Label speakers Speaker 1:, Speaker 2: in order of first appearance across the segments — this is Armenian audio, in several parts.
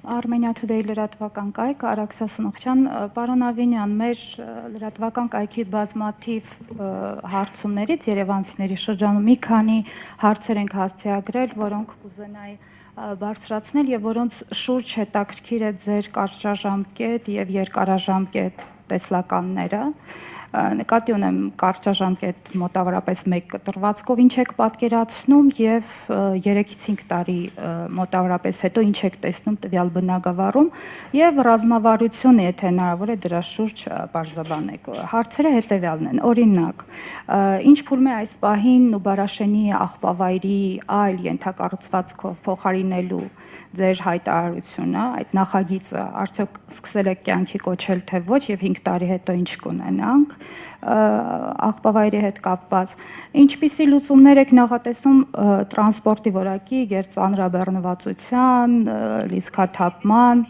Speaker 1: Armenia Today լրատվական կայք, Արաքսա Սնխչյան, պարոն Ավինյան, մեր լրատվական կայքի բազմաթիվ հարցումներից երևանցիների շրջանում մի քանի հարցեր ենք հասցեագրել, որոնք կուզենայի բարձրացնել եւ որոնց շուրջ հետաքրքիր է ձեր կարճաժամկետ եւ երկարաժամկետ տեսլականները։ Նկատի ունեմ կարճաժամկետ մոտավորապես 1 կտրվածքով ինչ եք պատկերացնում եւ 3-ից 5 տարի մոտավորապես հետո ինչ եք տեսնում տվյալ բնագավառում եւ ռազմավարությունը, եթե հնարավոր է դրա շուրջ բարձրաբանեք։ Հարցերը հետեւյալն են. օրինակ, ինչ փուլում է այս պահին Նուբարաշենի աղբավայրի այլ ենթակառուցվածքով փոխարինելու ձեր հայտարարությունը, այդ նախագիծը արդյոք սկսել եք կյանքի կոչել թե ոչ եւ 5 տարի հետո ինչ կունենանք աղբավայրի հետ կապված, ինչպիսի լուծումներ եք նախատեսում տրանսպորտի որակի, գերծանրաբեռնվածության, լիցքաթափման,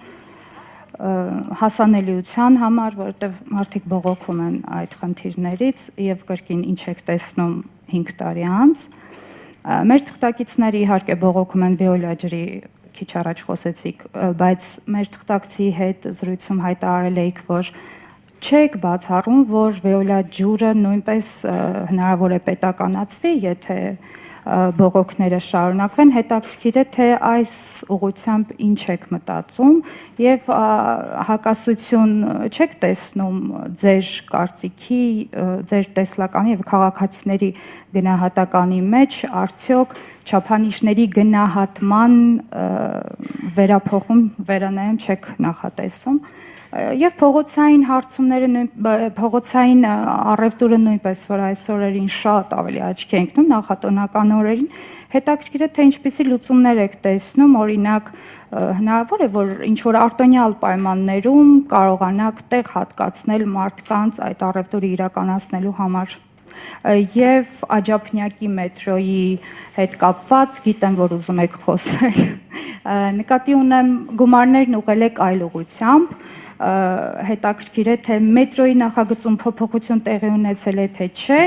Speaker 1: հասանելիության համար, որովհետեւ մարդիկ բողոքում են այդ խնդիրներից եւ կրկին ինչ եք տեսնում 5 տարի անց։ Մեր թղթակիցները իհարկե բողոքում են Վեոլա ջրի քիչ առաջ խոսեցիք, բայց մեր թղթակցի հետ զրույցում հայտարարել էիք, որ չեք բացառում, որ Վեոլա ջուրը նույնպես հնարավոր է պետականացվի, եթե բողոքները շարունակվեն, հետաքրքիր է թե այս ուղղությամբ ինչ եք մտածում եւ հակասություն չեք տեսնում ձեր կարծիքի, ձեր տեսլականի եւ քաղաքացիների գնահատականի մեջ, արդյոք չափանիշների գնահատման վերափոխում վերանայում չեք նախատեսում եւ փողոցային հարցումները փողոցային առևտուրը նույնպես որ այս օրերին շատ ավելի աչքի է ընկնում նախատոնական օրերին հետաքրքիր է թե ինչպիսի լուծումներ եք տեսնում օրինակ հնարավոր է որ ինչ որ արտոնյալ պայմաններում կարողանաք տեղ հատկացնել մարդկանց այդ առևտուրը իրականացնելու համար եւ Աջափնյակի մետրոյի հետ կապված գիտեմ որ ուզում եք խոսել նկատի ունեմ գումարներն ուղղել եք այլ ուղղությամբ հետաքրքիր է թե մետրոյի նախագծում փոփոխություն տեղի ունեցել է թե չէ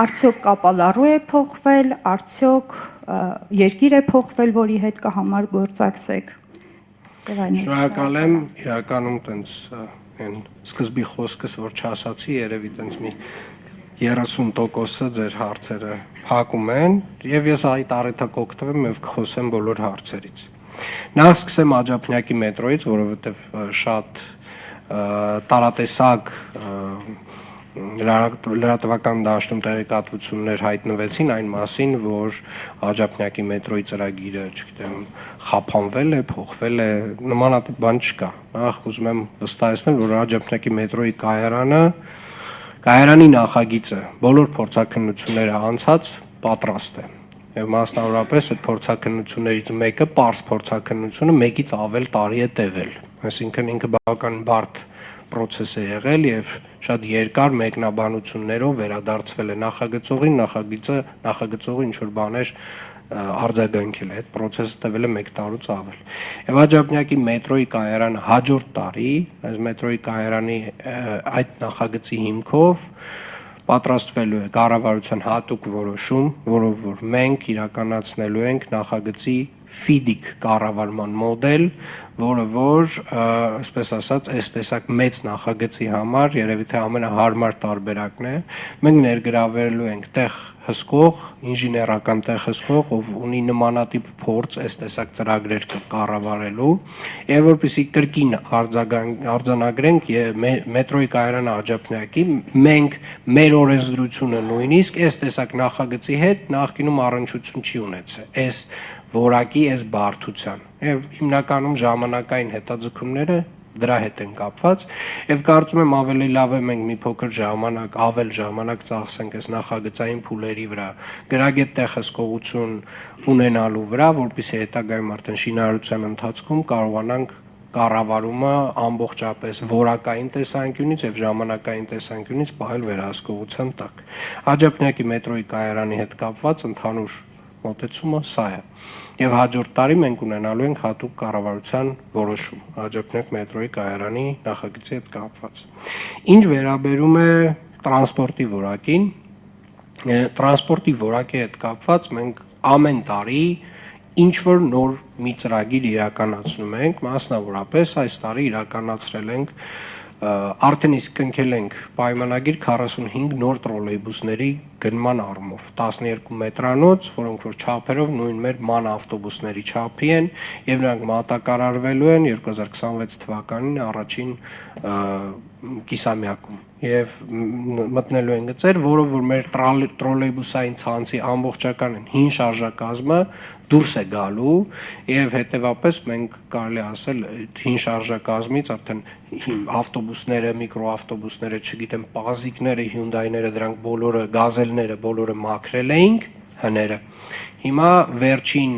Speaker 1: արդյոք կապալառու է փոխվել արդյոք երկիր է փոխվել որի հետ կհամագործակցեք
Speaker 2: Շնորհակալ եմ իրականում տենց այն սկզբի խոսքս որ չասացի երևի տենց մի 30%-ը ձեր հարցերը փակում են եւ ես այդ առիթը կօգտվեմ եւ կխոսեմ բոլոր հարցերից Նախ սկսեմ Աջափնյակի մետրոյից, որովհետև շատ տարատեսակ լրատվական դաշտում տեղեկատվություններ հայտնվեցին այն մասին, որ Աջափնյակի մետրոյի ծրագիրը, չգիտեմ, խափանվել է, փոխվել է, նմանատիպ բան չկա։ Նախ ուզում եմ վստահեցնել, որ Աջափնյակի մետրոյի կայարանի նախագիծը բոլոր փորձաքննությունները անցած պատրաստ է։ Եվ մասնավորապես այդ փորձաքննություններից մեկը պարզ փորձաքննությունը մեկից ավել տարի է տևել այսինքն ինքը բավական բարդ process է եղել եւ շատ երկար մեկնաբանություններով վերադարձվել է նախագծողին նախագծողը ինչ որ բաներ արձագանքել է այդ process-ը տևել է 1 տարուց ավել եւ Աջափնյակի մետրոյի կայարանը հաջորդ տարի այս մետրոյի կայարանի այդ նախագծի հիմքով պատրաստվելու է կառավարության հատուկ որոշում, որով որ մենք իրականացնելու ենք նախագծի ֆիդիկ կառավարման մոդել, որը որ, այսպես ասած, այս տեսակ մեծ նախագծի համար երևի թե ամենահարմար տարբերակն է, մենք ներգրավելու ենք տեղ հսկող, ինժեներական տեղ հսկող, ով ունի նմանատիպ փորձ այս տեսակ ծրագրեր կառավարելու, եւ որպեսզի կրկին արձանագրենք մետրոյի կայարանը Աջափնյակի, մենք մեր օրենսդրությունը նույնիսկ այս տեսակ նախագծի հետ նախկինում առնչություն չի ունեցել, այս որակի, այս բարդության, եւ հիմնականում ժամանակային հետաձգումները դրա հետ են կապված եւ կարծում եմ ավելի լավ է մենք մի փոքր ժամանակ, ավել ժամանակ ծախսենք այս նախագծային փուլերի վրա, գրագետ տեղհսկողություն ունենալու վրա, որպեսզի հետագայում արդեն շինարարության ընթացքում կարողանանք կառավարումը ամբողջապես որակային տեսանկյունից եւ ժամանակային տեսանկյունից պահել վերահսկողության տակ։ Աջափնյակի մետրոյի կայարանի հետ կապված ընդհանուր մոտեցումը սա է։ Եվ հաջորդ տարի մենք ունենալու ենք հատուկ կառավարության որոշում Աջափնյակ մետրոյի կայարանի նախագծի հետ կապված։ Ինչ վերաբերում է տրանսպորտի որակին, տրանսպորտի որակի հետ կապված մենք ամեն տարի ինչ որ նոր մի ծրագիր իրականացնում ենք, մասնավորապես այս տարի իրականացրել ենք արդեն իսկ կնքել ենք պայմանագիր 45 նոր տրոլեյբուսների գնման առումով 12 մետրանոց, որոնք որ չափերով նույն մեր ման ավտոբուսների չափի են եւ նրանք մատակարարվելու են 2026 թվականին առաջին կիսամյակում եւ մտնելու են գծեր, որով որ մեր տրոլեյբուսային ցանցի ամբողջական հին շարժակազմը դուրս է գալու եւ հետեւապես մենք կարելի ասել հին շարժակազմից արդեն ավտոբուսները, միկրոավտոբուսները, չգիտեմ, պազիկները, Hyundai-ները, դրանք բոլորը, գազելները բոլորը մաքրել էինք հները։ Հիմա վերջին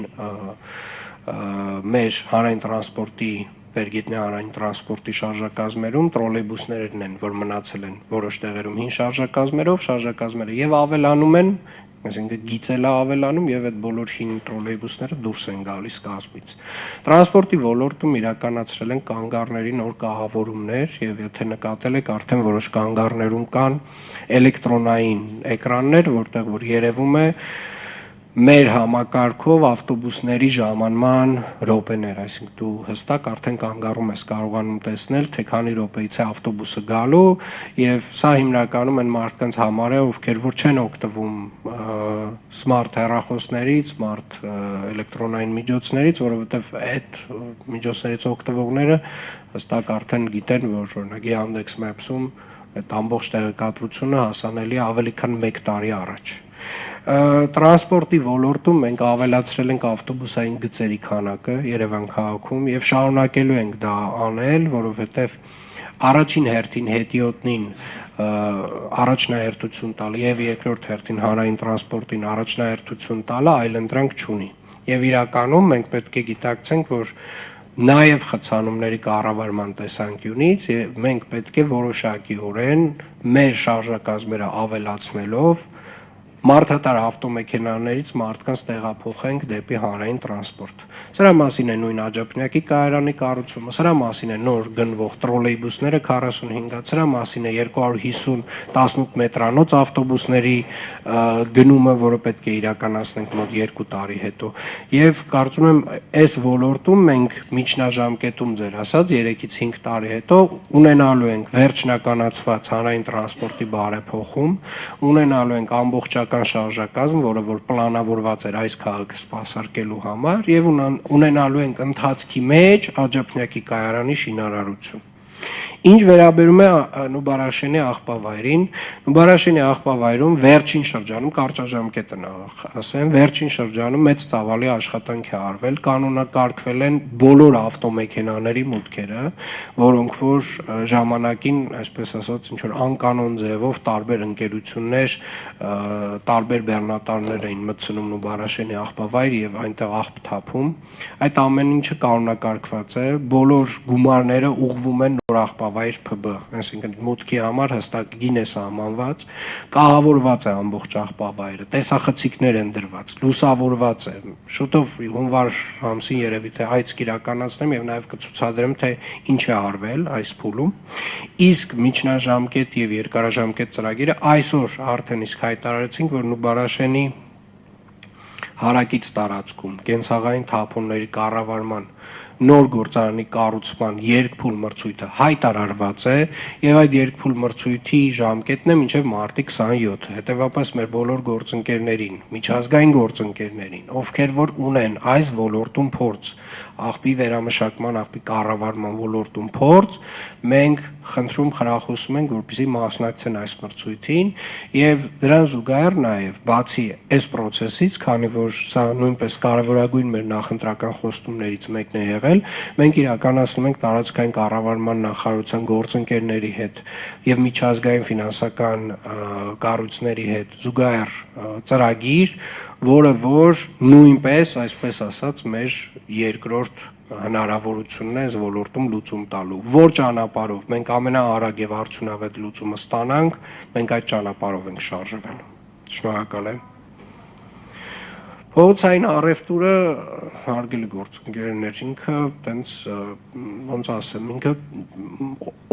Speaker 2: մեր հանրային տրանսպորտի Վերգետնյա հանրային տրանսպորտի շարժակազմերում տրոլեյբուսներն են, որ մնացել են որոշ տեղերում հին շարժակազմերով, շարժակազմերը եւ ավելանում են, այսինքն գիծելը ավելանում եւ այդ բոլոր հին տրոլեյբուսները դուրս են գալիս կազմից։ Տրանսպորտի ոլորտում իրականացրել են կանգառների նոր կահավորումներ եւ եթե նկատել եք արդեն որոշ կանգառներում կան էլեկտրոնային էկրաններ, որտեղ որ երևում է մեր համակարգով ավտոբուսների ժամանման րոպեներ, այսինքն դու հստակ արդեն կանգառում ես կարողանում տեսնել, թե քանի րոպեից է ավտոբուսը գալու եւ սա հիմնականում են մարդկանց համար է, ովքեր որ չեն օգտվում սմարթ հեռախոսներից, սմարթ էլեկտրոնային միջոցներից, որովհետեւ այդ միջոցներից օգտվողները հստակ արդեն գիտեն, որ օրինակ Yandex Maps-ում այդ ամբողջ տեղեկատվությունը հասանելի է ավելի քան 1 տարի առաջ։ Տրանսպորտի ոլորտում մենք ավելացրել ենք ավտոբուսային գծերի քանակը Երևան քաղաքում եւ շարունակելու ենք դա անել, որովհետեւ առաջին հերթին հետիոտնին առաջնահերթություն տալ եւ երկրորդ հերթին հանրային տրանսպորտին առաջնահերթություն տալը այլընտրանք չունի։ Եվ իրականում մենք պետք է գիտակցենք, որ նաև խցանումների կառավարման տեսանկյունից եւ մենք պետք է որոշակիորեն մեր շարժակազմերը ավելացնելով մարդատար ավտոմեքենաներից մարդկանց տեղափոխենք դեպի հանրային տրանսպորտ։ Սրա մասին է նույն Աջափնյակի կայարանի կառուցումը, սրա մասին է նոր գնվող տրոլեյբուսները 45-ած, սրա մասին է 250 18 մետրանոց ավտոբուսների գնումը, որը պետք է իրականացնենք մոտ 2 տարի հետո։ Եվ կարծում եմ, այս ոլորտում մենք միջնաժամկետում ձեր ասած 3-ից 5 տարի հետո ունենալու ենք վերջնականացված հանրային տրանսպորտի բարեփոխում, ունենալու ենք ամբողջական շարժակազմ, որը որ պլանավորված էր այս քաղաքը սպասարկելու համար եւ ունենալու ենք ընթացքի մեջ Աջափնյակի կայարանի շինարարություն։ Ինչ վերաբերում է Նուբարաշենի աղբավայրին, Նուբարաշենի աղբավայրում վերջին շրջանում կարճաժամկետը ասեմ, վերջին շրջանում մեծ ծավալի աշխատանք է արվել, կանոնակարգվել են բոլոր ավտոմեքենաների մուտքերը, որոնք որ ժամանակին, այսպես ասած, ինչ որ անկանոն ձևով տարբեր ընկերություններ, տարբեր բեռնատարներ էին մտցնում Նուբարաշենի աղբավայր եւ այնտեղ աղբ թափում։ Այդ ամեն ինչը կանոնակարգված է, բոլոր գումարները ուղղվում են նոր աղբավայր ՓԲ, այսինքն մուտքի համար հստակ գին է սահմանված, կահավորված է ամբողջ աղբավայրը, տեսախցիկներ են դրված, լուսավորված է։ Շուտով հունվար ամսին երևի թե այց կիրականացնեմ եւ նաեւ կցուցադրեմ, թե ինչ է արվել այս փուլում։ Իսկ միջնաժամկետ եւ երկարաժամկետ ծրագիրը այսօր արդեն իսկ հայտարարեցինք, որ Նուբարաշենի հարակից տարածքում կենցաղային թափոնների կառավարման նոր գործարանի կառուցման երկփուլ մրցույթը հայտարարված է եւ այդ երկփուլ մրցույթի ժամկետն է մինչեւ մարտի 27։ Հետեւաբար մեր բոլոր գործընկերներին, միջազգային գործընկերներին, ովքեր որ ունեն այս ոլորտում փորձ, աղբի վերամշակման, աղբի կառավարման ոլորտում փորձ, մենք խնդրում խրախուսում ենք, որպեսզի մասնակցեն այս մրցույթին եւ դրան զուգահեռ նաեւ բացի այս process-ից, քանի որ սա նույնպես կարևորագույն մեր նախընտրական խոստումներից մեկն է եղել, մենք իրականացնում ենք տարածքային կառավարման նախարարության գործընկերների հետ եւ միջազգային ֆինանսական կառույցների հետ զուգահեռ ծրագիր, որը որ նույնպես, այսպես ասած, մեր երկրորդ հնարավորությունն է այս ոլորտում լուծում տալու։ Որ ճանապարհով մենք ամենաարագ եւ արդյունավետ լուծումը ստանանք, մենք այդ ճանապարհով ենք շարժվելու։ Շնորհակալ եմ։ Փողոցային առևտուրը հարգելի գործընկերներ, ինքը տենց ոնց ասեմ, ինքը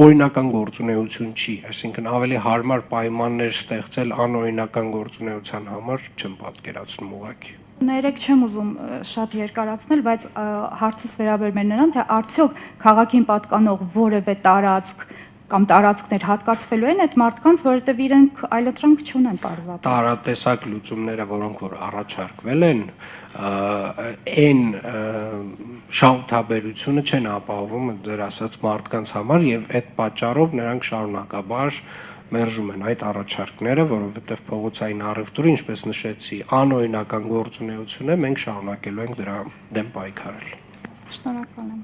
Speaker 2: օրինական գործունեություն չի, այսինքն ավելի հարմար պայմաններ ստեղծել անօրինական գործունեության համար չեմ պատկերացնում ուղղակի։
Speaker 1: Ներեք չեմ ուզում շատ երկարացնել, բայց հարցս վերաբերում է նրան, թե արդյոք քաղաքին պատկանող որևէ տարածք կամ տարածքներ հատկացվելու են այդ մարդկանց, որովհետև իրենք այլընտրանք չունեն պարզապես։
Speaker 2: Տարատեսակ լուծումները, որոնք որ առաջարկվել են, այն շահութաբերությունը չեն ապահովում դեր ասած մարդկանց համար եւ այդ պատճառով նրանք շարունակաբար մերժում են այդ առաջարկները, որովհետեւ փողոցային առևտուրը, ինչպես նշեցի, անօրինական գործունեություն է, մենք շարունակելու ենք դրա դեմ պայքարել։
Speaker 1: Շնորհակալ եմ։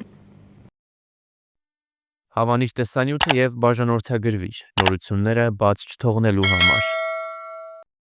Speaker 3: Հավանիչ տեսանյութը եւ բաժանորդագրվիչ նորությունները բաց չթողնելու համար։